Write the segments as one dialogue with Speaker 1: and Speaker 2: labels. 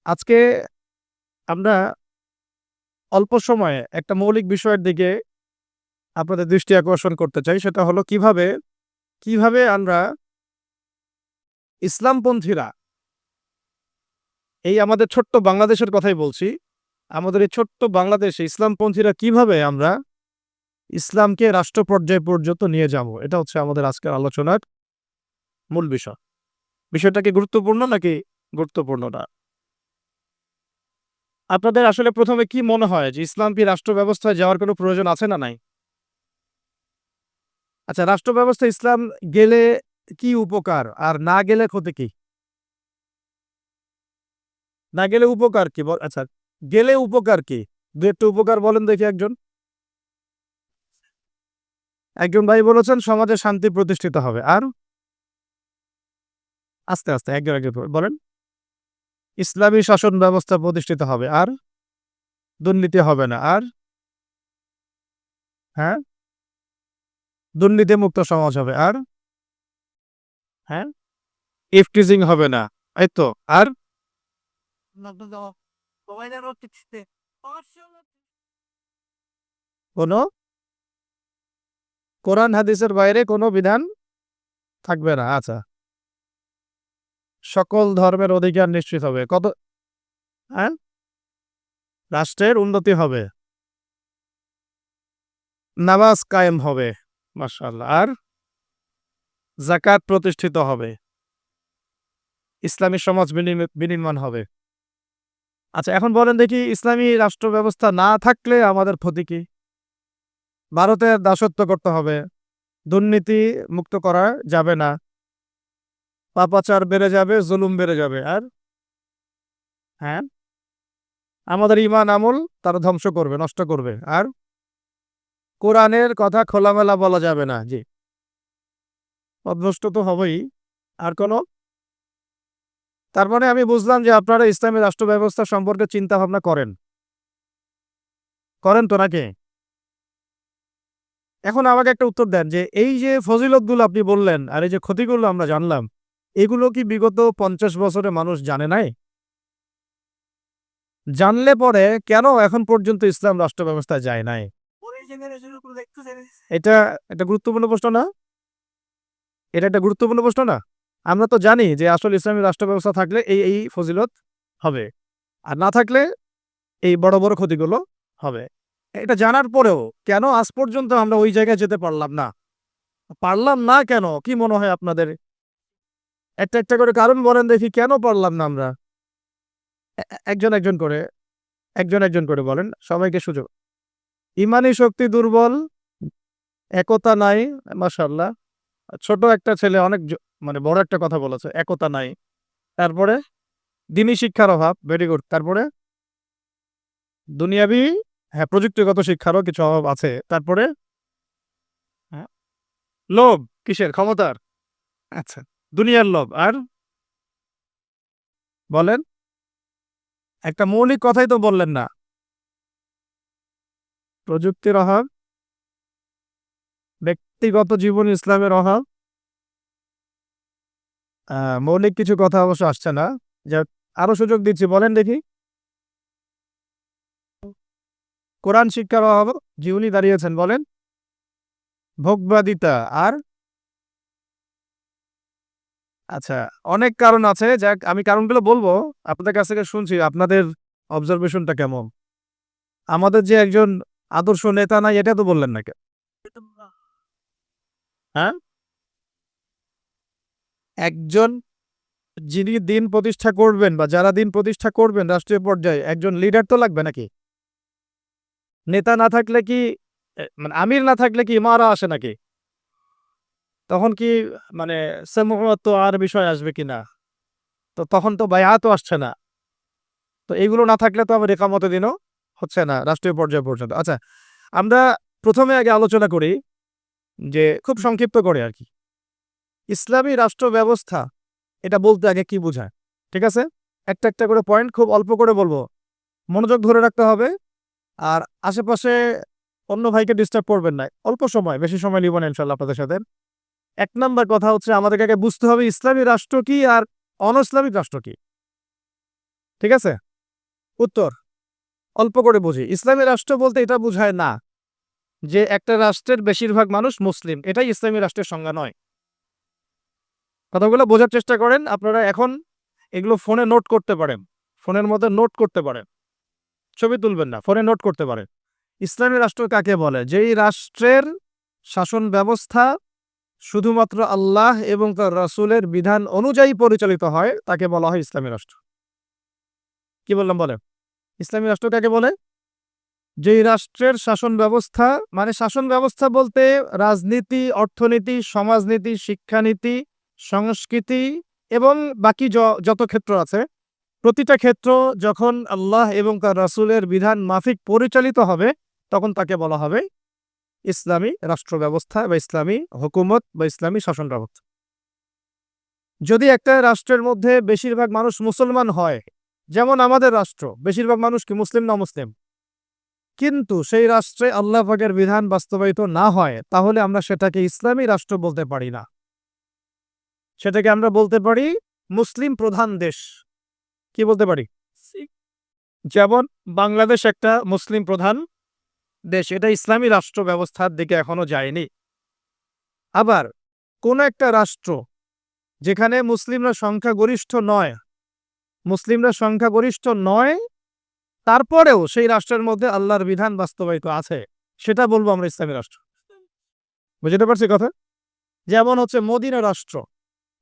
Speaker 1: আজকে আমরা অল্প সময়ে একটা মৌলিক বিষয়ের দিকে আপনাদের দৃষ্টি আকর্ষণ করতে চাই। সেটা হলো কিভাবে আমরা ইসলামপন্থীরা এই আমাদের ছোট্ট বাংলাদেশের কথাই বলছি। আমাদের এই ছোট্ট বাংলাদেশে ইসলামপন্থীরা কিভাবে আমরা ইসলামকে রাষ্ট্র পর্যায় পর্যন্ত নিয়ে যাবো? এটা হচ্ছে আমাদের আজকের আলোচনার মূল বিষয়। বিষয়টা কি গুরুত্বপূর্ণ নাকি গুরুত্বপূর্ণ না? আপনাদের আসলে ১ম এ কি মনে হয় যে ইসলাম কি রাষ্ট্র ব্যবস্থায় যাওয়ার কোনো প্রয়োজন আছে না নাই? আচ্ছা, রাষ্ট্র ব্যবস্থায় ইসলাম গেলে কি উপকার? আর না গেলে ক্ষতি কি? না গেলে উপকার কি? আচ্ছা, গেলে উপকার কি? ২-১ টা উপকার বলেন দেখি একজন। একজন ভাই বলেছেন সমাজে শান্তি প্রতিষ্ঠিত হবে। আর? আস্তে, একজন করে বলেন। ইসলামী শাসন ব্যবস্থা প্রতিষ্ঠিত হবে। আর? দুর্নীতি হবে না। আর? হ্যাঁ? দুর্নীতিমুক্ত সমাজ হবে। আর? হ্যাঁ? ইফটিজিং হবে না। এই তো। আর? কোন কোরআন হাদিসের বাইরে কোন বিধান থাকবে না। আচ্ছা। সকল ধর্মের অধিকার নিশ্চিত হবে। হ্যাঁ? রাষ্ট্রের উন্নতি হবে। নামাজ কায়েম হবে। মাশাআল্লাহ। আর? যাকাত প্রতিষ্ঠিত হবে। ইসলামী সমাজ বিনির্মাণ হবে। আচ্ছা, এখন বলেন দেখি ইসলামী রাষ্ট্র ব্যবস্থা না থাকলে আমাদের ক্ষতি কি? ভারতের দাসত্ব করতে হবে। দুর্নীতি মুক্ত করা যাবে না। পাপাচার বেড়ে যাবে, জুলুম বেড়ে যাবে। আর? হ্যাঁ? আমাদের ঈমান আমল তারা ধ্বংস করবে, নষ্ট করবে। আর? কোরআনের কথা খোলামেলা বলা যাবে না। জি। পথভ্রষ্ট তো হবেই। আর কোন? তার মানে আমি বুঝলাম যে আপনারা ইসলামী রাষ্ট্র ব্যবস্থা সম্পর্কে চিন্তা ভাবনা করেন। করেন তো নাকি? এখন আমাকে একটা উত্তর দেন যে এই যে ফজিলতগুলো আপনি বললেন আর এই যে ক্ষতিগুলো আমরা জানলাম, এগুলো কি বিগত ৫০ বছরে মানুষ জানে নাই? জানলে পরে কেন এখন পর্যন্ত ইসলাম রাষ্ট্র ব্যবস্থায় যায় নাই? এটা একটা গুরুত্বপূর্ণ প্রশ্ন না? এটা একটা গুরুত্বপূর্ণ প্রশ্ন না? আমরা তো জানি যে আসলে ইসলামী রাষ্ট্র ব্যবস্থা থাকলে এই ফজিলত হবে। আর না থাকলে এই বড় ক্ষতিগুলো হবে। এটা জানার পরেও কেন আজ পর্যন্ত আমরা ওই জায়গায় যেতে পারলাম না? পারলাম না কেন? কি মনে হয় আপনাদের? একটা করে কারণ বলেন দেখি কেন পারলাম না আমরা? এ এ একজন করে বলেন। সবাইকে সুযোগ। ইমানি শক্তি দুর্বল, একতা নাই। মাশাআল্লাহ। ছোট একটা ছেলে অনেক মানে বড় একটা কথা বলেছে। একতা নাই। তারপরে? দ্বীনি শিক্ষার অভাব। Very good. তারপরে? দুনিয়াবি হ্যাঁ, প্রযুক্তিগত শিক্ষারও কিছু অভাব আছে। তারপরে? হ্যাঁ, লোভ কিসের? ক্ষমতার? আচ্ছা। দুনিয়ার লোভ। আর? বলেন। একটা মৌলিক কথাই তো বললেন না। প্রযুক্তির অভাব, ব্যক্তিগত জীবনে ইসলামের অভাব। আ মৌলিক কিছু কথা অবশ্য আসছে না। যাক, আরো সুযোগ দিচ্ছি। বলেন দেখি। কোরআন শিক্ষার অভাব। জি, উনি দাঁড়িয়েছেন। বলেন। ভোগবাদিতা। আর? আচ্ছা, অনেক কারণ আছে। যাক, আমি কারণগুলো বলব। আপনাদের কাছ থেকে শুনছি আপনাদের অবজারভেশনটা কেমন? আমাদের যে একজন আদর্শ নেতা নাই এটা তো বললেন না কেন? হ্যাঁ? একজন যিনি দিন প্রতিষ্ঠা করবেন বা যারা দিন প্রতিষ্ঠা করবেন রাষ্ট্রীয় পর্যায়ে একজন লিডার তো লাগবে নাকি? নেতা না থাকলে কি মানে আমির না থাকলে কি ইমারা আসে নাকি? তখন কি মানে সামূহত আর বিষয় আসবে কিনা? তো তখন তো বায়আতও আসছে না। তো এগুলো না থাকলে তো আমার ইকামতের দিনও হচ্ছে না রাষ্ট্রীয় পর্যায় পর্যন্ত। আচ্ছা, আমরা ১ম এ আগে আলোচনা করি যে খুব সংক্ষিপ্ত করে আরকি। ইসলামী রাষ্ট্র ব্যবস্থা এটা বলতে আগে কি বোঝায়? ঠিক আছে? একটা করে পয়েন্ট খুব অল্প করে বলব। মনোযোগ ধরে রাখতে হবে। আর আশেপাশে অন্য ভাইকে ডিস্টার্ব করবেন না। অল্প সময়, বেশি সময় নিব না ইনশাআল্লাহ আপনাদের সাথে। ১ নাম্বার কথা হচ্ছে আমাদেরকে আগে বুঝতে হবে ইসলামী রাষ্ট্র কি আর অন-ইসলামিক রাষ্ট্র কি? ঠিক আছে? উত্তর অল্প করে বুঝি। ইসলামী রাষ্ট্র বলতে এটা বোঝায় না যে একটা রাষ্ট্রের বেশিরভাগ মানুষ মুসলিম, এটাই ইসলামী রাষ্ট্রের সংজ্ঞা নয়। কথাগুলো বোঝার চেষ্টা করেন। আপনারা এখন এগুলো ফোনে নোট করতে পারেন, ফোনের মধ্যে নোট করতে পারেন, ছবি তুলবেন না, ফোনে নোট করতে পারেন। ইসলামী রাষ্ট্র কাকে বলে? যেই রাষ্ট্রের শাসন ব্যবস্থা শুধুমাত্র আল্লাহ এবং তার রাসূলের বিধান অনুযায়ী পরিচালিত হয় তাকে বলা হয় ইসলামী রাষ্ট্র। কি বললাম বলেন? ইসলামী রাষ্ট্র কাকে বলে? যেই রাষ্ট্রের শাসন ব্যবস্থা, মানে শাসন ব্যবস্থা বলতে রাজনীতি, অর্থনীতি, সমাজনীতি, শিক্ষানীতি, সংস্কৃতি এবং বাকি যত ক্ষেত্র আছে, প্রতিটা ক্ষেত্র যখন আল্লাহ এবং তার রাসূলের বিধান মাফিক পরিচালিত হবে তখন তাকে বলা হবে ইসলামী রাষ্ট্র ব্যবস্থা বা ইসলামী হুকুমত বা ইসলামী শাসন ব্যবস্থা। যদি একটা রাষ্ট্রের মধ্যে বেশিরভাগ মানুষ মুসলমান হয়, যেমন আমাদের রাষ্ট্র, বেশিরভাগ মানুষ কি মুসলিম না মুসলিম, কিন্তু সেই রাষ্ট্রে আল্লাহ পাকের বিধান বাস্তবায়িত না হয়, তাহলে আমরা সেটাকে ইসলামী রাষ্ট্র বলতে পারি না। সেটাকে আমরা বলতে পারি মুসলিম প্রধান দেশ। কি বলতে পারি? যেমন বাংলাদেশ একটা মুসলিম প্রধান দেশ, এটা ইসলামী রাষ্ট্র ব্যবস্থার দিকে এখনো যায়নি। আবার কোন একটা রাষ্ট্র যেখানে মুসলিমরা সংখ্যাগরিষ্ঠ নয়, মুসলিমরা সংখ্যাগরিষ্ঠ নয়, তারপরেও সেই রাষ্ট্রের মধ্যে আল্লাহর বিধান বাস্তবায়িত আছে, সেটা বলবো আমরা ইসলামী রাষ্ট্র। বুঝতে পারছি কথা? যেমন হচ্ছে মদিনা রাষ্ট্র।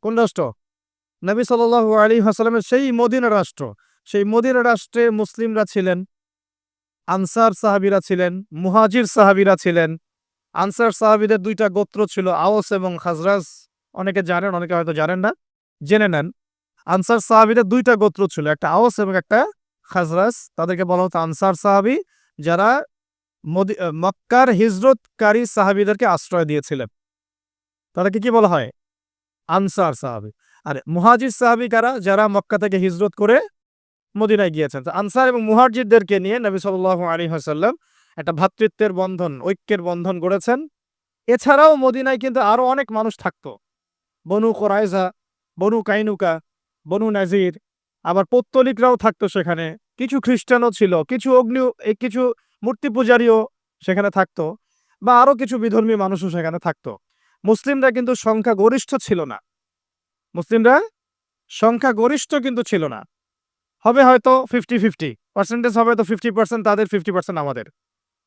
Speaker 1: কোন রাষ্ট্র? নবী সাল্লাল্লাহু আলাইহি ওয়াসাল্লামের সেই মদিনা রাষ্ট্র। সেই মদিনা রাষ্ট্রে মুসলিমরা ছিলেন, আনসার সাহাবীরা ছিলেন, মুহাজির সাহাবীরা ছিলেন। আনসার সাহাবীদের দুইটা গোত্র ছিল, আওস এবং খাজরাজ। অনেকে জানেন, অনেকে হয়তো জানেন না, জেনে নেন। আনসার সাহাবীদের দুইটা গোত্র ছিল, একটা আওস এবং একটা খাজরাজ। তাদেরকে বলা হতো আনসার সাহাবী, যারা মক্কার হিজরতকারী সাহাবীদেরকে আশ্রয় দিয়েছিলেন। তাদেরকে কি বলা হয়? আনসার সাহাবী। আর মুহাজির সাহাবী কারা? যারা মক্কা থেকে হিজরত করে মদিনায় গিয়েছেন। তো আনসার এবং মুহাজিরদেরকে নিয়ে নবী সাল্লাল্লাহু আলাইহি ওয়াসাল্লাম একটা ভ্রাতৃত্বের বন্ধন, ঐক্যের বন্ধন গড়েছেন। এছাড়াও মদিনায় কিন্তু আরো অনেক মানুষ থাকতো। বনু কুরাইজা, বনু কাইনুকা, বনু নাজির, আবার পৌত্তলিকরাও থাকতো সেখানে। কিছু খ্রিস্টানও ছিল, কিছু মূর্তি পূজারীও সেখানে থাকতো, বা আরো কিছু বিধর্মী মানুষও সেখানে থাকতো। মুসলিমরা কিন্তু সংখ্যাগরিষ্ঠ ছিল না। মুসলিমরা সংখ্যাগরিষ্ঠ কিন্তু ছিল না। হবে হয়তো 50-50 পার্সেন্টেজ, হবে তো 50% তাদের, 50% আমাদের,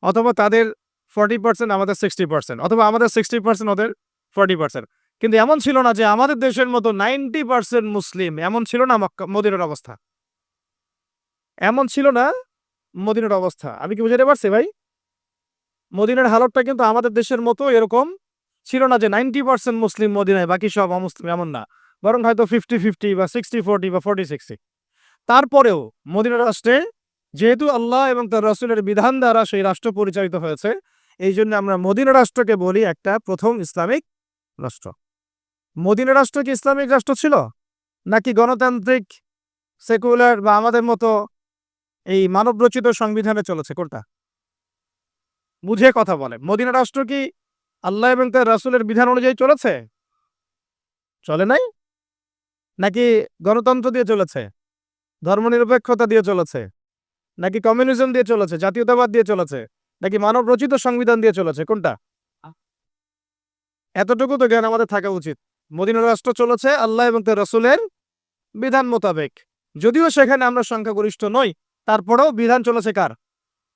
Speaker 1: অথবা তাদের 40% আমাদের 60%, অথবা আমাদের 60% ওদের 40%। কিন্তু এমন ছিল না যে আমাদের দেশের মতো 90% মুসলিম, এমন ছিল না মদিনার অবস্থা। এমন ছিল না মদিনার অবস্থা। আমি কি বুঝাতে পারছি ভাই? মদিনার হালতটা কিন্তু আমাদের দেশের মতো এরকম ছিল না যে 90% মুসলিম মদিনায়, বাকি সব অমুসলিম, এমন না। বরং হয়তো 50-50 বা 60-40 বা 40-60। তারপরেও মদিনা রাষ্ট্রে যেহেতু আল্লাহ এবং তার রাসূলের বিধান দ্বারা সেই রাষ্ট্র পরিচালিত হয়েছে, এই জন্য আমরা মদিনা রাষ্ট্রকে বলি একটা প্রথম ইসলামিক রাষ্ট্র। মদিনা রাষ্ট্র কি ইসলামিক রাষ্ট্র ছিল, নাকি গণতান্ত্রিক, সেকুলার বা আমাদের মতো এই মানবরচিত সংবিধানে চলেছে? কোনটা? বুঝে কথা বলে। মদিনা রাষ্ট্র কি আল্লাহ এবং তার রাসূলের বিধান অনুযায়ী চলেছে? চলে নাই? নাকি গণতন্ত্র দিয়ে চলেছে, ধর্মনিরপেক্ষতা দিয়ে চলেছে, নাকি কমিউনিজম দিয়ে চলেছে, জাতীয়তাবাদ দিয়ে চলেছে, নাকি মানব রচিত সংবিধান দিয়ে চলেছে? কোনটা? এতটুকু তো জ্ঞান আমাদের থাকা উচিত। মদিনা রাষ্ট্র চলেছে আল্লাহ এবং তার রাসূলের বিধান মোতাবেক। যদিও সেখানে আমরা সংখ্যাগরিষ্ঠ নই, তারপরেও বিধান চলেছে কার?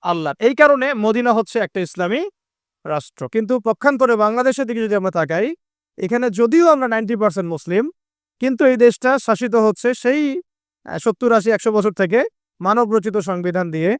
Speaker 1: আল্লাহর। এই কারণে মদিনা হচ্ছে একটা ইসলামী রাষ্ট্র। কিন্তু পক্ষান্তরে বাংলাদেশের দিকে যদি আমরা তাকাই, এখানে যদিও আমরা 90% মুসলিম, কিন্তু এই দেশটা শাসিত হচ্ছে সেই 70-80-100 বছর থেকে মানব রচিত সংবিধান দিয়ে।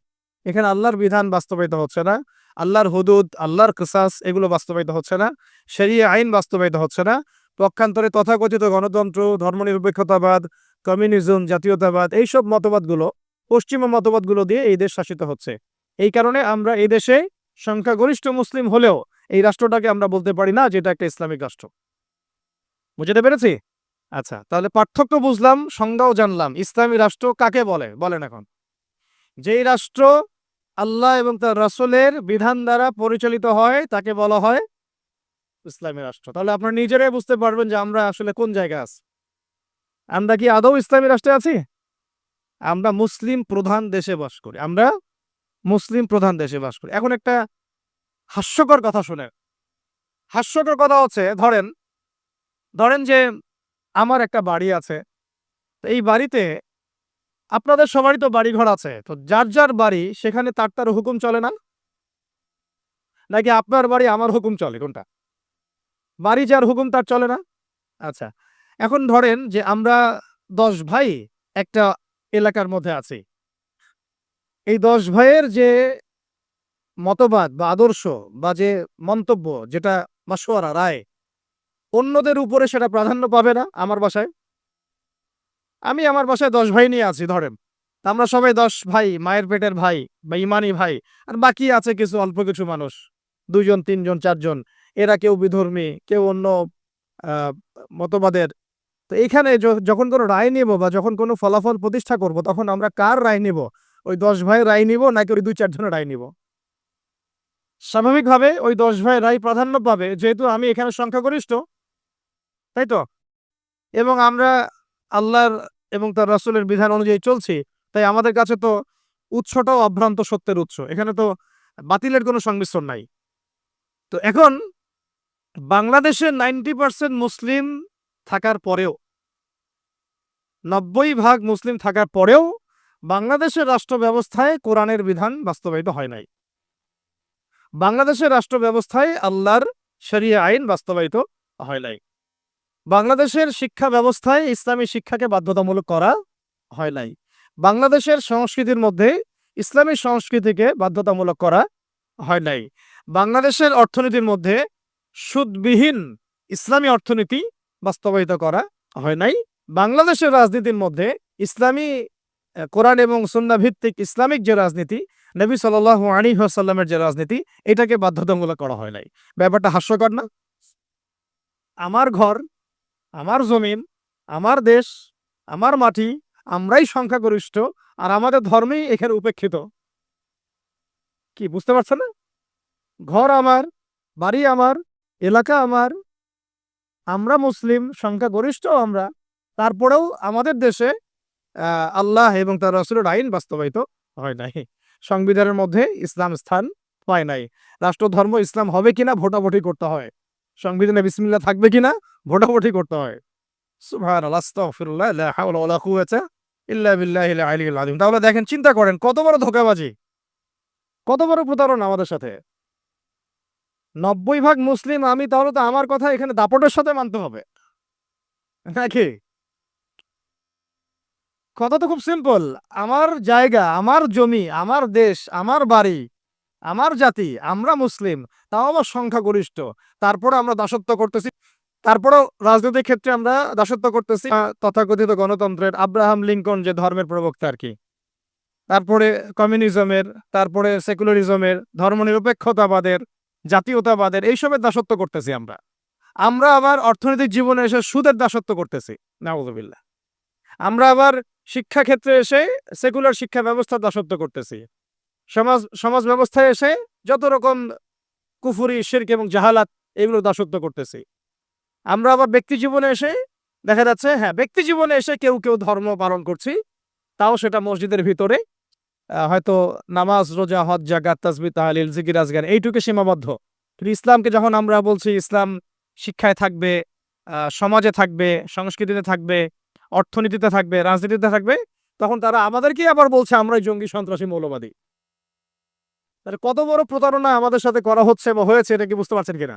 Speaker 1: এখানে আল্লাহর বিধান বাস্তবায়িত হচ্ছে না, আল্লাহর হুদুদ, আল্লাহর কিসাস, এগুলো বাস্তবায়িত হচ্ছে না, শরিয়া আইন বাস্তবায়িত হচ্ছে না। পক্ষান্তরে তথাকথিত গণতন্ত্র, ধর্মনিরপেক্ষতাবাদ, কমিউনিজম, জাতীয়তাবাদ, এইসব মতবাদগুলো, পশ্চিমা মতবাদগুলো দিয়ে এই দেশ শাসিত হচ্ছে। এই কারণে আমরা এই দেশে সংখ্যাগরিষ্ঠ মুসলিম হলেও এই রাষ্ট্রটাকে আমরা বলতে পারি না যে এটা একটা ইসলামিক রাষ্ট্র। বুঝতে পেরেছি? আচ্ছা, তাহলে পার্থক্য বুঝলাম, সংজ্ঞাও জানলাম। ইসলামী রাষ্ট্র কাকে বলে বলেন এখন? যেই রাষ্ট্র আল্লাহ এবং তার রাসূলের বিধান দ্বারা পরিচালিত হয় তাকে বলা হয় ইসলামী রাষ্ট্র। তাহলে আপনারা নিজেরাই বুঝতে পারবেন যে আমরা আসলে কোন জায়গায় আছি। আমরা কি আদৌ ইসলামী রাষ্ট্রে আছি? আমরা মুসলিম প্রধান দেশে বাস করি। আমরা মুসলিম প্রধান দেশে বাস করি। এখন একটা হাস্যকর কথা শোনেন। হাস্যকর কথা হচ্ছে ধরেন, ধরেন যে আমার একটা বাড়ি আছে। তো এই বাড়িতে আপনাদের সবারই তো বাড়িঘর আছে। তো যার, যার বাড়ি সেখানে তার হুকুম চলে না? নাকি আপনার বাড়ি আমার হুকুম চলে কোনটা? বাড়ি যার হুকুম তার চলে না? আচ্ছা। এখন ধরেন যে আমরা ১০ ভাই একটা এলাকার মধ্যে আছি। এই ১০ ভাইয়ের যে মতবাদ বা আদর্শ বা যে মন্তব্য যেটা মাশওয়ারা রায়, অন্যদের উপরে সেটা প্রাধান্য পাবে না আমার বাসায়? আমি আমার বাসায় ১০ ভাই নিয়ে আছি ধরেন। আমরা সবাই ১০ ভাই, মায়ের পেটের ভাই বা ইমানি ভাই। আর বাকি আছে কিছু অল্প কিছু মানুষ। ২ জন, ৩ জন, ৪ জন। এরা কেউ বিধর্মী, কেউ অন্য আ মতবাদের। তো এইখানে যখন কোনো রায় নিব বা যখন কোনো ফলাফল প্রতিষ্ঠা করব, তখন আমরা কার রায় নিব? ওই ১০ ভাইয়ের রায় নিব নাকি ওই ২-৪ জনের রায় নিব? স্বাভাবিকভাবে ওই ১০ ভাইয়ের রায় প্রাধান্য পাবে যেহেতু আমি এখানে সংখ্যাগরিষ্ঠ, তাই তো? এবং আমরা আল্লাহর এবং তার রাসূলের বিধান অনুযায়ী চলছি। তাই আমাদের কাছে তো উৎসটাও অভ্রান্ত সত্যের উৎস। এখানে তো বাতিলের কোনো সংমিশ্রণ নাই। তো এখন বাংলাদেশে 90% মুসলিম থাকার পরেও ৯০ ভাগ মুসলিম থাকার পরেও বাংলাদেশের রাষ্ট্র ব্যবস্থায় কোরআনের বিধান বাস্তবায়িত হয় নাই। বাংলাদেশের রাষ্ট্র ব্যবস্থায় আল্লাহর শরিয়া আইন বাস্তবায়িত হয় নাই। বাংলাদেশের শিক্ষা ব্যবস্থায় ইসলামী শিক্ষাকে বাধ্যতামূলক করা হয় নাই। বাংলাদেশের সংস্কৃতির মধ্যে ইসলামী সংস্কৃতিকে বাধ্যতামূলক করা হয় নাই। বাংলাদেশের অর্থনীতির মধ্যে সুদবিহীন ইসলামী অর্থনীতি বাস্তবায়িত করা হয় নাই। বাংলাদেশের রাজনীতির মধ্যে ইসলামী কোরআন এবং সুন্নাহ ভিত্তিক ইসলামিক যে রাজনীতি, নবী সাল্লাল্লাহু আলাইহি ওয়াসাল্লামের যে রাজনীতি, এটাকে বাধ্যতামূলক করা হয় নাই। ব্যাপারটা হাস্যকর না? আমার ঘর, আমার জমিন, আমার দেশ, আমার মাটি, আমরাই সংখ্যাগরিষ্ঠ আর আমাদের ধর্মেই এখানে উপেক্ষিত। কি বুঝতে পারছেন না? ঘর আমার, বাড়ি আমার, এলাকা আমার, আমরা মুসলিম, সংখ্যাগরিষ্ঠ আমরা। তারপরেও আমাদের দেশে আল্লাহ এবং তার রাসূলের আইন বাস্তবায়িত হয় নাই। সংবিধানের মধ্যে ইসলাম স্থান পায় নাই। রাষ্ট্রধর্ম ইসলাম হবে কিনা ভোটাভুটি করতে হয়। সংবিধানে বিসমিল্লাহ থাকবে কিনা ভোটাভুটি করতে হয়। সুবহানাল্লাহ, আস্তাগফিরুল্লাহ, লা হাওলা ওয়ালা কুওয়াতা ইল্লা বিল্লাহিল আলিয়্যিল আযীম। তাহলে দেখেন, চিন্তা করেন কত বড় ধোঁকাবাজি, কত বড় প্রতারণা আমাদের সাথে। ৯০ ভাগ মুসলিম আমি, তাহলে তো আমার কথা এখানে দাপটের সাথে মানতে হবে। নাকি? কথা তো খুব সিম্পল। আমার জায়গা, আমার জমি, আমার দেশ, আমার বাড়ি, আমার জাতি, আমরা মুসলিম, তাও আবার সংখ্যাগরিষ্ঠ। তারপরেও আমরা দাসত্ব করতেছি। তারপরেও রাজনৈতিক ক্ষেত্রে আমরা দাসত্ব করতেছি তথাকথিত গণতন্ত্রের, আব্রাহাম লিঙ্কন যে ধর্মের প্রবক্তা আরকি। তারপরে কমিউনিজমের, তারপরে সেকুলারিজমের, ধর্মনিরপেক্ষতাবাদের, জাতীয়তাবাদের এইসবের দাসত্ব করতেছি আমরা। আমরা আবার অর্থনৈতিক জীবনে এসে সুদের দাসত্ব করতেছি। নাউযুবিল্লাহ। আমরা আবার শিক্ষা ক্ষেত্রে এসে সেকুলার শিক্ষা ব্যবস্থার দাসত্ব করতেছি। সমাজ ব্যবস্থায় এসে যত রকম কুফরি, শিরক এবং জাহালাত এগুলোর দাসত্ব করতেছি। আমরা আবার ব্যক্তি জীবনে এসে দেখা যাচ্ছে ব্যক্তি জীবনে এসে কেউ, কেউ ধর্ম পালন করছি। তাও সেটা মসজিদের ভিতরে হয়তো নামাজ, রোজা, হজ, যাকাত, তাসবিহ, তাহলিল, জিকির, আজগার এইটুকু সীমাবদ্ধ। কিন্তু ইসলামকে যখন আমরা বলছি ইসলাম শিক্ষায় থাকবে, সমাজে থাকবে, সংস্কৃতিতে থাকবে, অর্থনীতিতে থাকবে, রাজনীতিতে থাকবে, তখন তারা আমাদেরকেই আবার বলছে আমরাই জঙ্গি, সন্ত্রাসী, মৌলবাদী। তাহলে কত বড় প্রতারণা আমাদের সাথে করা হচ্ছে বা হয়েছে, এটা কি বুঝতে পারছেন কিনা?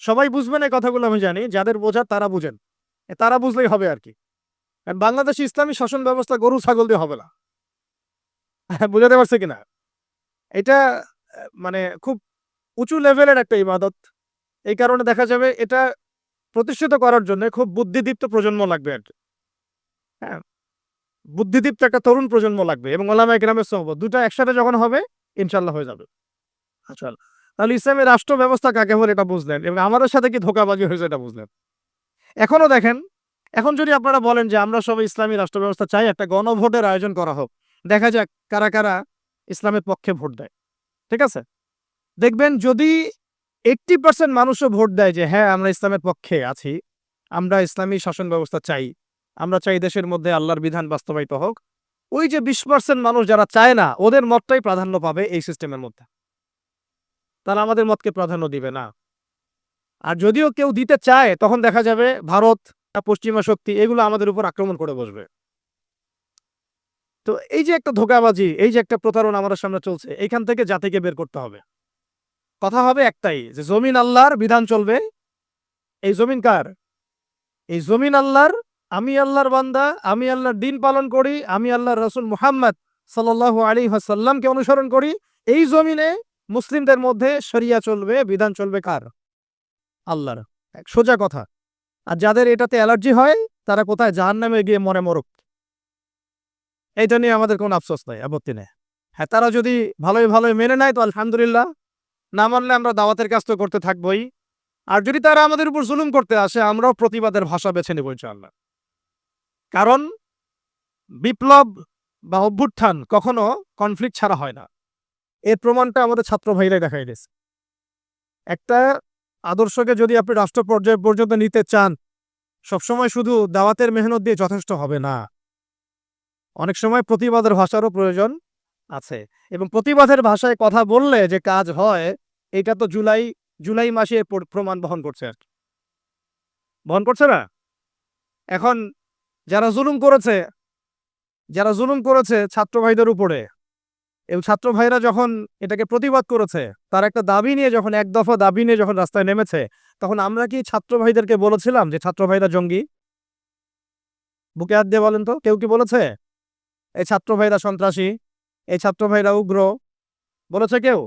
Speaker 1: সবাই বুঝবেন এই কথাগুলো আমি জানি। যাদের বোঝার তারা বুঝেন। তারা বুঝলেই হবে আরকি। কারণ বাংলাদেশে ইসলামী শাসন ব্যবস্থা গরু ছাগল দিয়ে হবে না। বুঝাতে পারছি কিনা? এটা মানে খুব উঁচু লেভেলের একটা ইবাদত। এই কারণে দেখা যাবে এটা প্রতিষ্ঠিত করার জন্য খুব বুদ্ধিদীপ্ত প্রজন্ম লাগবে আরকি। হ্যাঁ? বুদ্ধিদীপ্ত একটা তরুণ প্রজন্ম লাগবে এবং ওলামায়ে কেরামের সোহবত। ২ টা একসাথে যখন হবে ইনশাআল্লাহ হয়ে যাবে। আচ্ছা। তাহলে ইসলামী রাষ্ট্র ব্যবস্থা কাকে বলে এটা বুঝলেন এবং আমাদের সাথে কি ধোঁকাবাজি হয়েছে এটা বুঝলেন। এখনো দেখেন, এখন যদি আপনারা বলেন যে আমরা সবাই ইসলামী রাষ্ট্র ব্যবস্থা চাই, একটা গণভোটের আয়োজন করা হোক। দেখা যাক কারা, কারা ইসলামের পক্ষে ভোট দেয়। ঠিক আছে? দেখবেন যদি 80% মানুষও ভোট দেয় যে হ্যাঁ, আমরা ইসলামের পক্ষে আছি, আমরা ইসলামী শাসন ব্যবস্থা চাই, আমরা চাই দেশের মধ্যে আল্লাহর বিধান বাস্তবায়িত হোক, ওই যে 20% মানুষ যারা চায় না, ওদের মতটাই প্রাধান্য পাবে এই সিস্টেমের মধ্যে। তারা আমাদের মতকে প্রাধান্য দিবে না। আর যদিও কেউ দিতে চায়, তখন দেখা যাবে ভারত, পশ্চিমা শক্তি এগুলো আমাদের উপর আক্রমণ করে বসবে। তো এই যে একটা ধোঁকাবাজি, এই যে একটা প্রতারণা আমাদের সামনে চলছে, এইখান থেকে জাতিকে বের করতে হবে। কথা হবে একটাই, যে জমিন আল্লাহর, বিধান চলবে। এই জমিন কার? এই জমিন আল্লাহর। আমি আল্লাহর বান্দা, আমি আল্লাহর দিন পালন করি, আমি আল্লাহর রাসূল মুহাম্মদ সাল্লাল্লাহু আলাইহি ওয়াসাল্লামকে অনুসরণ করি। এই জমিনে মুসলিমদের মধ্যে শরিয়া চলবে, বিধান চলবে কার? আল্লাহর। এক সোজা কথা। আর যাদের এটাতে অ্যালার্জি হয়, তারা কোথায় জাহান্নামে গিয়ে মরে মরুক। এইটা নিয়ে আমাদের কোনো আফসোস নাই, আপত্তি নেই। হ্যাঁ, তারা যদি ভালোই ভালোই মেনে নেয় তো আলহামদুলিল্লাহ, না মানলে আমরা দাওয়াতের কাজ তো করতে থাকবোই। আর যদি তারা আমাদের উপর জুলুম করতে আসে, আমরাও প্রতিবাদের ভাষা বেছে নেব ইনশাআল্লাহ। কারণ বিপ্লব বা অভ্যুত্থান কখনো কনফ্লিক্ট ছাড়া হয় না। এর প্রমাণটা আমাদের ছাত্র ভাইরাই দেখাই দিয়েছে। একটা আদর্শকে যদি আপনি রাষ্ট্র পর্যায় পর্যন্ত নিতে চান, সবসময় শুধু দাওয়াতের মেহনত দিয়ে যথেষ্ট হবে না। অনেক সময় প্রতিবাদের ভাষারও প্রয়োজন আছে। এবং প্রতিবাদের ভাষায় কথা বললে যে কাজ হয়, এটা তো জুলাই মাসে প্রমাণ বহন করছে আর কি। বহন করছে না? এখন যারা জুলুম করেছে ছাত্র ভাইদের উপরে, এবং ছাত্র ভাইরা যখন এটাকে প্রতিবাদ করেছে, তার একটা দাবি নিয়ে যখন, এক দফা দাবি নিয়ে যখন রাস্তায় নেমেছে, তখন আমরা কি ছাত্র ভাইদেরকে বলেছিলাম যে ছাত্র ভাইরা জঙ্গি? বুকে হাত দিয়ে বলেন তো, কেউ কি বলেছে এই ছাত্র ভাইরা সন্ত্রাসী, এই ছাত্র ভাইরা উগ্র? বলেছে কেউ?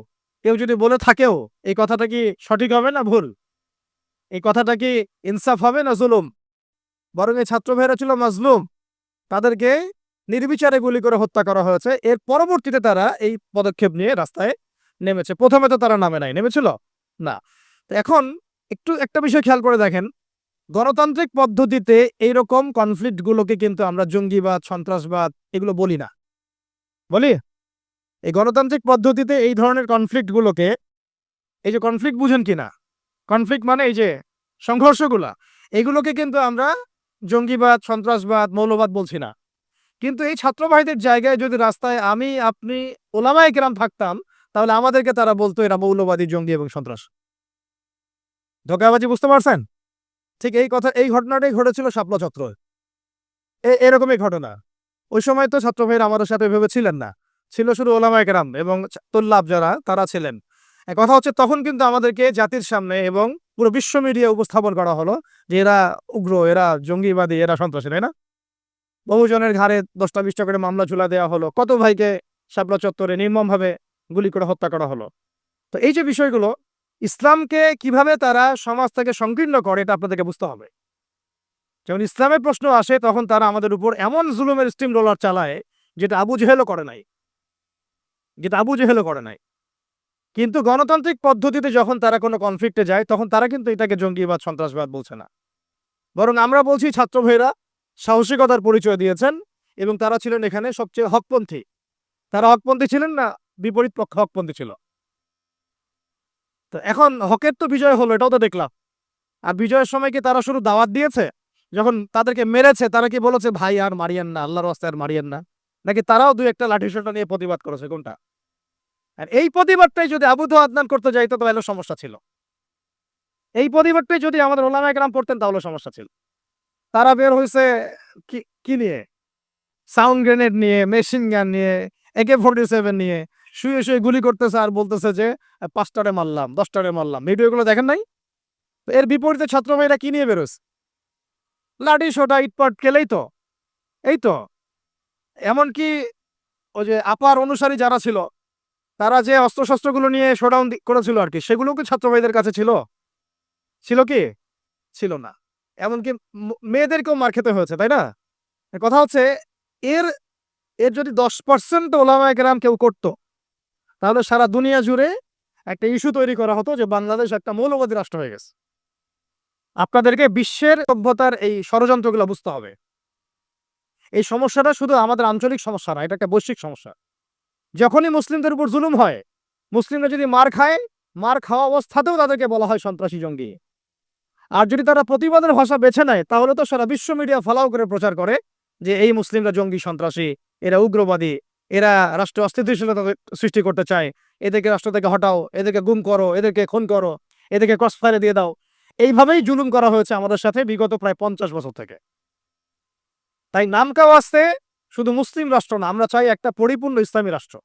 Speaker 1: কেউ যদি বলে থাকেও, এই কথাটা কি সঠিক হবে না ভুল? এই কথাটা কি ইনসাফ হবে না জুলুম? বরং এই ছাত্র ভাইরা ছিল মাজলুম। তাদেরকে নির্বিচারে গুলি করে হত্যা করা হয়েছে। এর পরবর্তীতে তারা এই পদক্ষেপ নিয়ে রাস্তায় নেমেছে। প্রথমে তো তারা নামে নাই, নেমেছিল না। তো এখন একটু একটা বিষয় খেয়াল করে দেখেন, গণতান্ত্রিক পদ্ধতিতে এইরকম কনফ্লিক্ট গুলোকে কিন্তু আমরা জঙ্গিবাদ, সন্ত্রাসবাদ এগুলো বলি না। বলি? এই গণতান্ত্রিক পদ্ধতিতে এই ধরনের কনফ্লিক্ট গুলোকে, এই যে কনফ্লিক্ট বুঝেন কিনা, কনফ্লিক্ট মানে এই যে সংঘর্ষগুলা, এগুলোকে কিন্তু আমরা জঙ্গিবাদ, সন্ত্রাসবাদ, মৌলবাদ বলছি না। কিন্তু এই ছাত্র ভাইদের জায়গায় যদি রাস্তায় আমি, আপনি, ওলামায়ে কেরাম থাকতাম, তাহলে আমাদেরকে তারা বলতো এরা মৌলবাদী, জঙ্গি এবং সন্ত্রাস। ধোঁকাবাজি বুঝতে পারছেন? ঠিক এই ঘটনাটাই ঘটেছিল শাপলা চত্বরে। এরকমই ঘটনা। ওই সময় তো ছাত্র ভাইরা আমাদের সাথে এভাবে ছিলেন না। ছিল শুধু ওলামায়ে কেরাম এবং তুল্লাব যারা, তারা ছিলেন। কথা হচ্ছে, তখন কিন্তু আমাদেরকে জাতির সামনে এবং পুরো বিশ্ব মিডিয়া উপস্থাপন করা হলো যে এরা উগ্র, এরা জঙ্গিবাদী, এরা সন্ত্রাসী, তাই না? বহুজনের ঘাড়ে 10টা-20টা করে মামলা ঝুলা দেওয়া হলো। কত ভাইকে শাপলা চত্বরে নির্মমভাবে গুলি করে হত্যা করা হলো। তো এই যে বিষয়গুলো, ইসলামকে কিভাবে তারা সমাজ থেকে সংকীর্ণ করে, এটা আপনাদেরকে বুঝতে হবে। যখন ইসলামের প্রশ্ন আসে, তখন তারা আমাদের উপর এমন জুলুমের স্টিম রোলার চালায়, যেটা আবু জেহেলও করে নাই। কিন্তু গণতান্ত্রিক পদ্ধতিতে যখন তারা কোনো কনফ্লিক্টে যায়, তখন তারা কিন্তু এটাকে জঙ্গিবাদ, সন্ত্রাসবাদ বলছে না। বরং আমরা বলছি ছাত্র ভাইরা সাহসিকতার পরিচয় দিয়েছেন এবং তারা ছিলেন এখানে সবচেয়ে হকপন্থী। তারা হকপন্থী ছিলেন না বিপরীত পক্ষ হকপন্থী ছিল? তো এখন হকের তো বিজয় হলো, এটাও তো দেখলাম। আর বিজয়ের সময় কি তারা শুধু দাওয়াত দিয়েছে? যখন তাদেরকে মেরেছে, তারা কি বলেছে ভাই আর মারিয়েন না, আল্লাহর রাস্তায় আর মারিয়েন না? নাকি তারাও দুই একটা লাঠিসোঁটা নিয়ে প্রতিবাদ করেছে? কোনটা? আর এই প্রতিবাদটাই যদি আবু আদনান করতে যাইতো, তাহলে সমস্যা ছিল। এই প্রতিবাদটাই যদি আমাদের ওলামায়ে কেরাম করতেন, তাহলে সমস্যা ছিল। তারা বের হয়েছে কি নিয়ে? সাউন্ড গ্রেনেড নিয়ে, মেশিন গান নিয়ে, AK-47 নিয়ে শুয়ে শুয়ে গুলি করতেছে আর বলতেছে যে 5টারে মারলাম, 10টারে মারলাম। ভিডিওগুলো দেখেন নাই? এর বিপরীতে ছাত্র ভাইরা কি নিয়ে বেরোছে? লাঠি সোঁটা, ইটপাট খেলেই তো। এই তো। এমনকি ওই যে আপার অনুসারী যারা ছিল, তারা যে অস্ত্রশস্ত্রগুলো নিয়ে শোডাউন করেছিল আর কি, সেগুলোও কি ছাত্র ভাইদের কাছে ছিল? ছিল কি? ছিল না। এমনকি মেয়েদেরকেও মার খেতে হয়েছে, তাই না? কথা হচ্ছে, এর এর যদি 10% ওলামায়ে কেরাম কেউ করত, তাহলে সারা দুনিয়া জুড়ে একটা ইস্যু তৈরি করা হতো যে বাংলাদেশ একটা মৌলবাদী রাষ্ট্র হয়ে গেছে। আপনাদেরকে বিশ্বের সভ্যতার এই ষড়যন্ত্রগুলো বুঝতে হবে। এই সমস্যাটা শুধু আমাদের আঞ্চলিক সমস্যা না, এটা একটা বৈশ্বিক সমস্যা। যখনই মুসলিমদের উপর জুলুম হয়, মুসলিমরা যদি মার খায়, মার খাওয়া অবস্থাতেও তাদেরকে বলা হয় সন্ত্রাসী, জঙ্গি। আর যদি তারা প্রতিবাদের ভাষা বেছে নেয়, তাহলে তো সারা বিশ্ব মিডিয়া ফলাও করে প্রচার করে যে এই মুসলিমরা জঙ্গি সন্ত্রাসী, এরা উগ্রবাদী, এরা রাষ্ট্র অস্থিতিশীলতা সৃষ্টি করতে চায়, এদেরকে রাষ্ট্র থেকে হটাও, এদেরকে গুম করো, এদেরকে খুন করো, এদেরকে ক্রসফায়ারে দিয়ে দাও। এইভাবেই জুলুম করা হয়েছে আমাদের সাথে বিগত প্রায় 50 বছর থেকে। তাই নামকাও আসতে শুধু মুসলিম রাষ্ট্র না, আমরা চাই একটা পরিপূর্ণ ইসলামী রাষ্ট্র।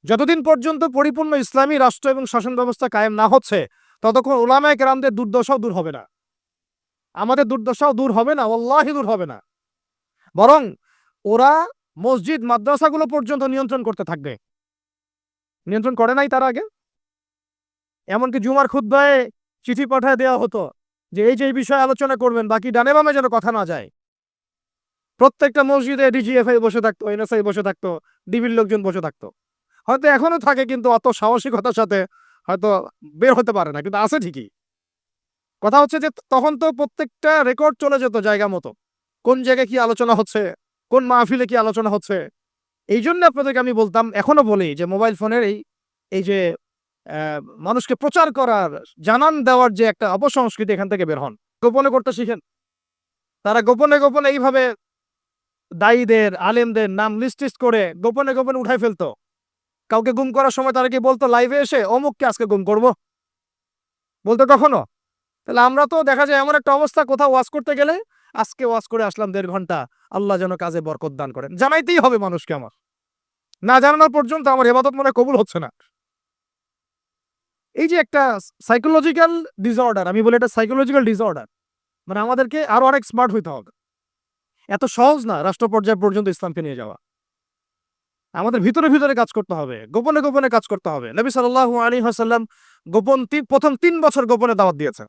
Speaker 1: যতদিন পর্যন্ত পরিপূর্ণ ইসলামী রাষ্ট্র এবং শাসন ব্যবস্থা কায়েম না হচ্ছে, ততক্ষণ উলামায়ে কেরামদের দুর্দশাও দূর হবে না, আমাদের দুর্দশাও দূর হবে না, ওয়াল্লাহি দূর হবে না। বরং ওরা মসজিদ মাদ্রাসাগুলো পর্যন্ত নিয়ন্ত্রণ করতে থাকবে। নিয়ন্ত্রণ করে নাই তার আগে? এমনকি জুমার খুতবায় চিঠি পাঠায় দেওয়া হতো যে এই যে এই বিষয়ে আলোচনা করবেন, বাকি ডানে বামে যেন কথা না যায়। প্রত্যেকটা মসজিদে ডিজিএফআই বসে থাকতো, এনএসআই বসে থাকতো, ডিবির লোকজন বসে থাকতো। হয়তো এখনো থাকে, কিন্তু অত সাহসিকতার সাথে হয়তো বের হতে পারে না, কিন্তু আছে ঠিকই। কথা হচ্ছে যে তখন তো প্রত্যেকটা রেকর্ড চলে যেত জায়গা মতো, কোন জায়গায় কি আলোচনা হচ্ছে, কোন মাহফিলে কি আলোচনা হচ্ছে। এই জন্য আপনাদেরকে আমি বলতাম, এখনো বলি যে মোবাইল ফোনের এই যে মানুষকে প্রচার করার, জানান দেওয়ার যে একটা অপসংস্কৃতি, এখান থেকে বের হন, গোপনে করতে শিখেন। তারা গোপনে গোপনে এইভাবে দায়ীদের, আলেমদের নাম লিস্ট করে গোপনে গোপনে উঠাই ফেলতো। কাউকে গুম করার সময় তারা কি বলতো লাইভে এসে, অমুককে আজকে গুম করব? বলতো কখনো? তাহলে আমরা তো দেখা যায় এমন একটা অবস্থা, কোথাও ওয়াজ করতে গেলে আজকে ওয়াজ করে আসলাম 1.5 ঘন্টা, আল্লাহ যেন কাজে বরকত দান করেন, জানাইতেই হবে মানুষকে। আমার না জানানোর পর্যন্ত আমার ইবাদত মনে কবুল হচ্ছে না। এই যে একটা সাইকোলজিক্যাল ডিসঅর্ডার, আমি বলি এটা সাইকোলজিক্যাল ডিসঅর্ডার। মানে আমাদেরকে আরো অনেক স্মার্ট হইতে হবে। এত সহজ না রাষ্ট্র পর্যায় পর্যন্ত ইসলামকে নিয়ে যাওয়া। আমাদের ভিতরে ভিতরে কাজ করতে হবে, গোপনে গোপনে কাজ করতে হবে। নবী সাল্লাল্লাহু আলাইহি ওয়াসাল্লাম প্রথম 3 বছর গোপনে দাওয়াত দিয়েছেন।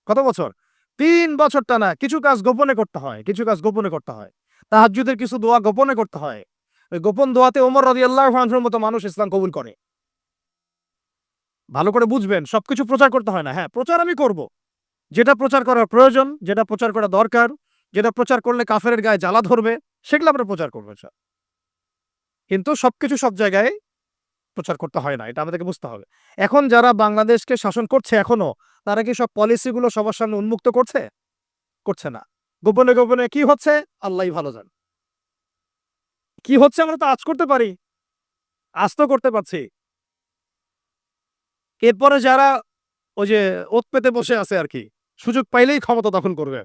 Speaker 1: কত বছর? 3 বছর টানা। কিছু কাজ গোপনে করতে হয়, কিছু কাজ গোপনে করতে হয়। তাহাজ্জুদের কিছু দোয়া গোপনে করতে হয়। ওই গোপন দোয়াতে ওমর রাদিয়াল্লাহু আনহুর মতো মানুষ ইসলাম কবুল করে। ভালো করে বুঝবেন, সবকিছু প্রচার করতে হয় না। হ্যাঁ, প্রচার আমি করব। যেটা প্রচার করার প্রয়োজন, যেটা প্রচার করা দরকার, যেটা প্রচার করলে কাফেরের গায়ে জ্বালা ধরবে, সেগুলো আমরা প্রচার করব। কিন্তু সবকিছু সব জায়গায় প্রচার করতে হয় না, এটা আমাদেরকে বুঝতে হবে। এখন যারা বাংলাদেশকে শাসন করছে এখনো, তারা কি সব পলিসিগুলো সবার সামনে উন্মুক্ত করছে? করছে না। গোপনে গোপনে কি হচ্ছে আল্লাহই ভালো জানে। কি হচ্ছে আমরা তো আঁচ করতে পারি, আজ তো করতে পারছি। এরপরে যারা ওই যে ওত পেতে বসে আছে আর কি, সুযোগ পাইলেই ক্ষমতা দখল করবে,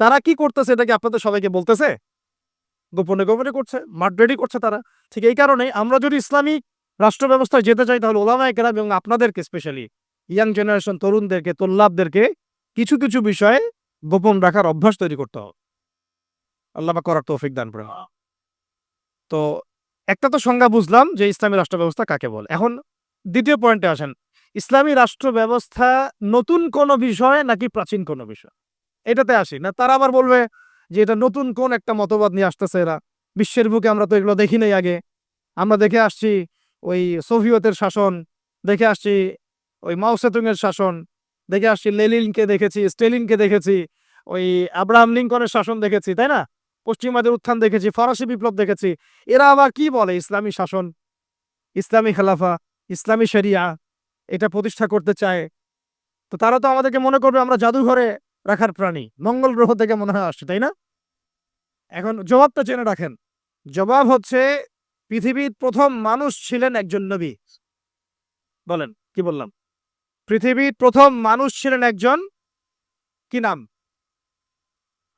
Speaker 1: তারা কি করতেছে এটা কি আপনাদের সবাইকে বলতেছে? গোপনে গোপনে করছে, মাঠ রেডি করছে তারা। ঠিক এই কারণে আমরা যদি ইসলামিক রাষ্ট্র ব্যবস্থায় যেতে চাই, তাহলে ওলামায়ে কেরাম এবং আপনাদেরকে স্পেশালি ইয়াং জেনারেশন তরুণদেরকে, তোল্লাবদেরকে কিছু কিছু বিষয়ে গোপন রাখার অভ্যাস তৈরি করতে হবে। আল্লাহ পাক করার তৌফিক দান করেন। তো একটা তো সংজ্ঞা বুঝলাম যে ইসলামী রাষ্ট্র ব্যবস্থা কাকে বলে। এখন দ্বিতীয় পয়েন্টে আসেন। ইসলামী রাষ্ট্র ব্যবস্থা নতুন কোন বিষয় নাকি প্রাচীন কোন বিষয়? এটাতে আসি না, তারা আবার বলবে যে এটা নতুন কোন একটা মতবাদ নিয়ে আসতেছে এরা। বিশ্বের বুকে আমরা তো এগুলো দেখি নাই আগে। আমরা দেখে আসছি ওই সোভিয়েতের শাসন, দেখে আসছি ওই মাও সেতুংয়ের শাসন, দেখে আসছি লেনিনকে দেখেছি, স্টেলিনকে দেখেছি, ওই আব্রাহাম লিঙ্কনের শাসন দেখেছি, তাই না? পশ্চিমাদের উত্থান দেখেছি, ফরাসি বিপ্লব দেখেছি। এরা আবার কি বলে ইসলামী শাসন, ইসলামী খেলাফা, ইসলামী শরিয়া এটা প্রতিষ্ঠা করতে চায়। তো তারা তো আমাদেরকে মনে করবে আমরা জাদুঘরে রাখার প্রাণী, মঙ্গল গ্রহ থেকে মনে হয় আসছে, তাই না? এখন জবাবটা জেনে রাখেন। জবাব হচ্ছে পৃথিবীর প্রথম মানুষ ছিলেন একজন নবী। বলেন কি বললাম? পৃথিবীর প্রথম মানুষ ছিলেন একজন, কি নাম?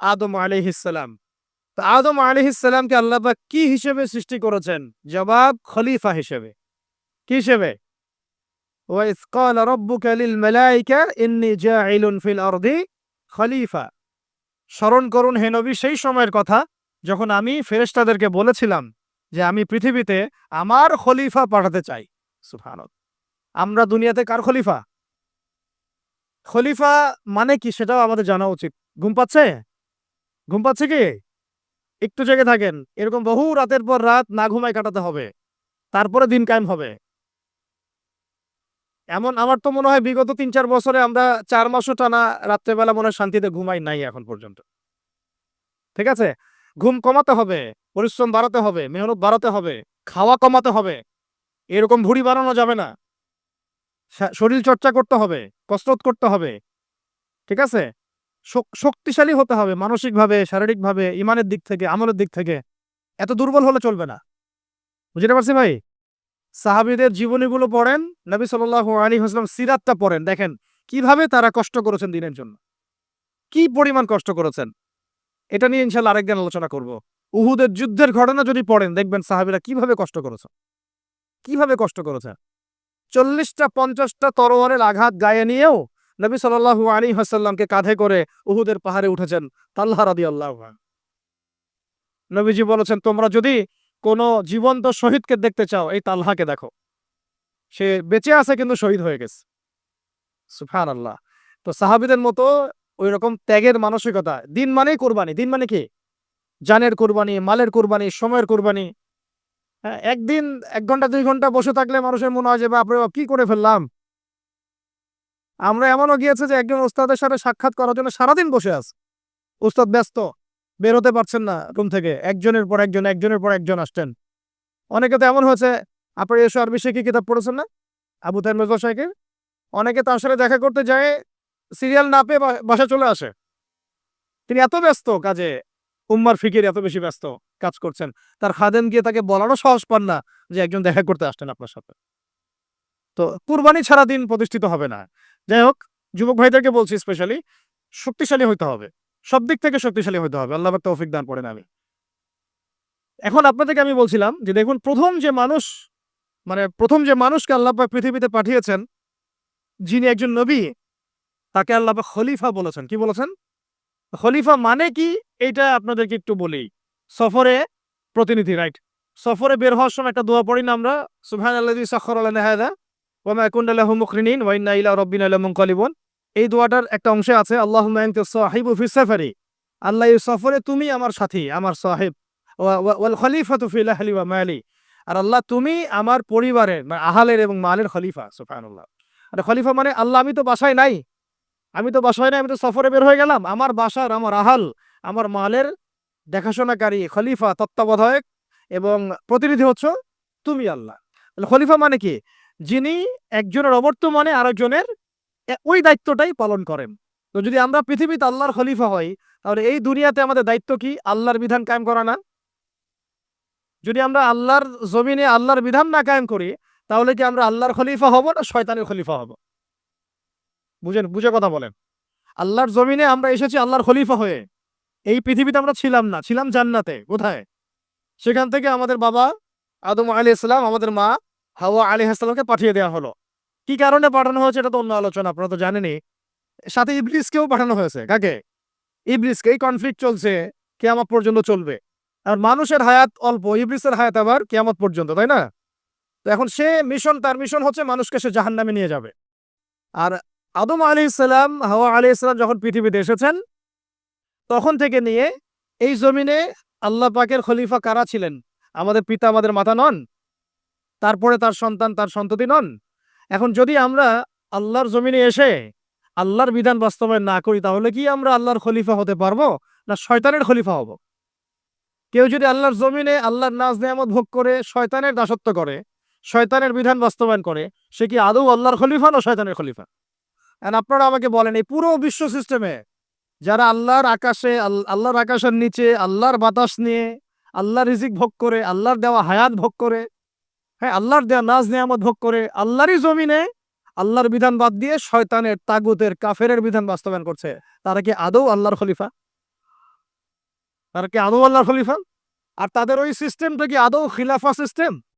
Speaker 1: আদম আলাইহিস সালাম। তো আদম আলাইহিস সালামকে আল্লাহ পাক কি হিসেবে সৃষ্টি করেছেন? জবাব, খলিফা হিসেবে। কি হিসেবে? ওয়াইজ ক্বালা রাব্বুকা লিল মালাইকা ইন্নী জাইলুন ফিল আরদি খলিফা। স্মরণ করুন হে নবী সেই সময়ের কথা যখন আমি ফেরেশতাদেরকে বলেছিলাম যে আমি পৃথিবীতে আমার খলিফা পাঠাতে চাই। সুবহানাল্লাহ। আমরা দুনিয়াতে কার খলিফা? খলিফা মানে কি সেটাও আমাদের জানা উচিত। ঘুম পাচ্ছে? ঘুম পাচ্ছে কি? একটু জেগে থাকেন। এরকম বহু রাতের পর রাত না ঘুমায় কাটাতে হবে। তারপরে দিন কায়েম হবে। এমন আমার তো মনে হয় বিগত ৩-৪ বছরে আমরা ৪ মাসও টানা রাত্রেবেলা মনে হয় শান্তিতে ঘুমাই নাই এখন পর্যন্ত। ঠিক আছে? ঘুম কমাতে হবে, পরিশ্রম বাড়াতে হবে, মেহনত বাড়াতে হবে, খাওয়া কমাতে হবে। এরকম ভুঁড়ি বানানো যাবে না। শরীর চর্চা করতে হবে, কসরত করতে হবে। ঠিক আছে? শক্তিশালী হতে হবে মানসিকভাবে, শারীরিকভাবে, ইমানের দিক থেকে, আমলের দিক থেকে। এত দুর্বল হলে চলবে না। বুঝতে পারছি ভাই? সাহাবীদের জীবনীগুলো পড়েন, নবী সাল্লাল্লাহু আলাইহি ওয়াসাল্লাম সিরাতটা পড়েন। দেখেন কিভাবে তারা কষ্ট করেছেন দিনের জন্য। কি পরিমাণ কষ্ট করেছেন। এটা নিয়ে ইনশাআল্লাহ আরেকদিন আলোচনা করব। উহুদের যুদ্ধের ঘটনা যদি পড়েন দেখবেন সাহাবীরা কিভাবে কষ্ট করেছে। কিভাবে কষ্ট করেছে। ৪০টা ৫০টা তরোয়ারের আঘাত গায়ে নিয়েও নবী সাল্লাল্লাহু আলাইহি ওয়াসাল্লামকে কাঁধে করে উহুদের পাহাড়ে উঠেছেন তালহা রাদিয়াল্লাহু আনহু। নবীজি বলেছেন, তোমরা যদি কোনো জীবন্ত শহীদকে দেখতে চাও এই তালহাকে দেখো। সে বেঁচে আছে কিন্তু শহীদ হয়ে গেছে। সুবহানাল্লাহ। তো সাহাবীদের মতো ঐরকম ত্যাগের মানসিকতা। দিন মানেই কুরবানি। দিন মানে কি? জানের কুরবানি, মালের কুরবানি, সময়ের কুরবানি। হ্যাঁ, একদিন ১ ঘন্টা ২ ঘন্টা বসে থাকলে মানুষের মনে হয় যে বাপরে বাপ কি করে ফেললাম। আমরা এমনও গিয়েছে যে একজন ওস্তাদের সাথে সাক্ষাৎ করার জন্য সারাদিন বসে আছি। ওস্তাদ ব্যস্ত, বের হতে পারছেন না রুম থেকে। একজনের পর একজন, একজনের পর একজন আসছেন। অনেকে তো এমন হয়েছে, আপনার এসো আরবি শিখি কিতাব পড়েছেন না? আবু তাহের মির্জা সাহেবের? অনেকে তার সাথে দেখা করতে যায়, সিরিয়াল না পেয়ে বাসায় চলে আসে। তিনি এত ব্যস্ত কাজে, উম্মার ফিকির এত বেশি ব্যস্ত কাজ করছেন। তার খাদেম গিয়ে তাকে বলারও সাহস পান না যে একজন দেখা করতে আসছেন আপনার সাথে। তো কুরবানি ছাড়া দিন প্রতিষ্ঠিত হবে না। যাই হোক, যুবক ভাইদেরকে বলছি স্পেশালি শক্তিশালী হইতে হবে। সব দিক থেকে শক্তিশালী হইতে হবে। আল্লাহ পাক তৌফিক দান করেন আমি। এখন আপনাদেরকে আমি বলছিলাম যে দেখুন প্রথম যে মানুষকে আল্লাহ পাক পৃথিবীতে পাঠিয়েছেন, যিনি একজন নবী, তাকে আল্লাহ পাক খলিফা বলেছেন। কি বলেছেন? খলিফা মানে কি এইটা আপনাদেরকে একটু বলি। সফরে প্রতিনিধি, রাইট? সফরে বের হওয়ার সময় একটা দোয়া পড়ি না আমরা? সুবহানাল্লাযী সাখখারা লানা হাযা ওয়া মা কুননা লাহু মুকরিনিন ওয়া ইন্না ইলা রাব্বিনা লামুনকালিবুন। এই দোয়াটার একটা অংশে আছে আল্লাহুম্মা আনতা সাহিবু ফিস সাফারি। আল্লাহ, এই সফরে তুমি আমার সাথী, আমার সাহেব। ওয়াল খলিফাতু ফিল আহলি ওয়া মালি। আর আল্লাহ তুমি আমার পরিবারের মানে আহলের এবং মালের খলিফা। সুবহানাল্লাহ। আর খলিফা মানে আল্লাহ আমি তো বাসায় নাই। আমি তো সফরে বের হয়ে গেলাম। আমার বাসার, আমার আহাল, আমার মালের দেখাশোনাকারী, খলিফা, তত্ত্বাবধায়ক এবং প্রতিনিধি হচ্ছ তুমি আল্লাহ। তাহলে খলিফা মানে কি? যিনি একজনের অবর্তমানে আরেকজনের ওই দায়িত্বটাই পালন করেন। তো যদি আমরা পৃথিবীতে আল্লাহর খলিফা হই, তাহলে এই দুনিয়াতে আমাদের দায়িত্ব কি? আল্লাহর বিধান কায়েম করা না? যদি আমরা আল্লাহর জমিনে আল্লাহর বিধান না কায়েম করি, তাহলে কি আমরা আল্লাহর খলিফা হব না শয়তানের খলিফা হব? বুঝে কথা বলেন। আল্লাহর জমিনে আমরা এসেছি আল্লাহর খলিফা হয়ে। এই পৃথিবীতে আমরা ছিলাম না, ছিলাম জান্নাতে। কোথায়? সেখান থেকে আমাদের বাবা আদম আলাইহিস সালাম, আমাদের মা হাওয়া আলাইহিস সালামকে পাঠিয়ে দেওয়া হলো। কি কারণে পাঠানো হয়েছে এটা তো অন্য আলোচনা, আপনারা তো জানেনই। সাথে ইবলিসকেও পাঠানো হয়েছে। কাকে? ইবলিসকে। এই কনফ্লিক্ট চলছে, কিয়ামত পর্যন্ত চলবে। আর মানুষের হায়াত অল্প, ইবলিসের হায়াত আবার কিয়ামত পর্যন্ত, তাই না? তো এখন তার মিশন হচ্ছে মানুষকে সে জাহান্নামে নিয়ে যাবে। আর আদম আলাইহিস সালাম, হাওয়া আলাইহিস সালাম যখন পৃথিবীতে এসেছেন, তখন থেকে নিয়ে এই জমিনে আল্লাহ পাকের খলিফা কারা ছিলেন? আমাদের পিতা, আমাদের মাতা নন? তারপরে তার সন্তান, তার সন্ততি নন? এখন যদি আমরা আল্লাহর জমিনে এসে আল্লাহর বিধান বাস্তবায়ন না করি, তাহলে কি আমরা আল্লাহর খলিফা হতে পারবো না শয়তানের খলিফা হব? কেউ যদি আল্লাহর জমিনে আল্লাহর নাজ নেয়ামত ভোগ করে শয়তানের দাসত্ব করে, শয়তানের বিধান বাস্তবায়ন করে, সে কি আদৌ আল্লাহর খলিফা না শয়তানের খলিফা? এখন আপনারা আমাকে বলেন, এই পুরো বিশ্ব সিস্টেমে যারা আল্লাহর আকাশের নিচে আল্লাহর বাতাস নিয়ে আল্লাহর রিজিক ভোগ করে, আল্লাহর দেওয়া হায়াত ভোগ করে, হ্যাঁ, আল্লাহর দেওয়া নাজ নেয়ামত ভোগ করে, আল্লাহরই জমিনে আল্লাহর বিধান বাদ দিয়ে শয়তানের, তাগুতের, কাফেরের বিধান বাস্তবায়ন করছে, তারা কি আদৌ আল্লাহর খলিফা? তারা কি আদৌ আল্লাহর খলিফা? আর তাদের ওই সিস্টেমটা কি আদৌ খিলাফা সিস্টেম?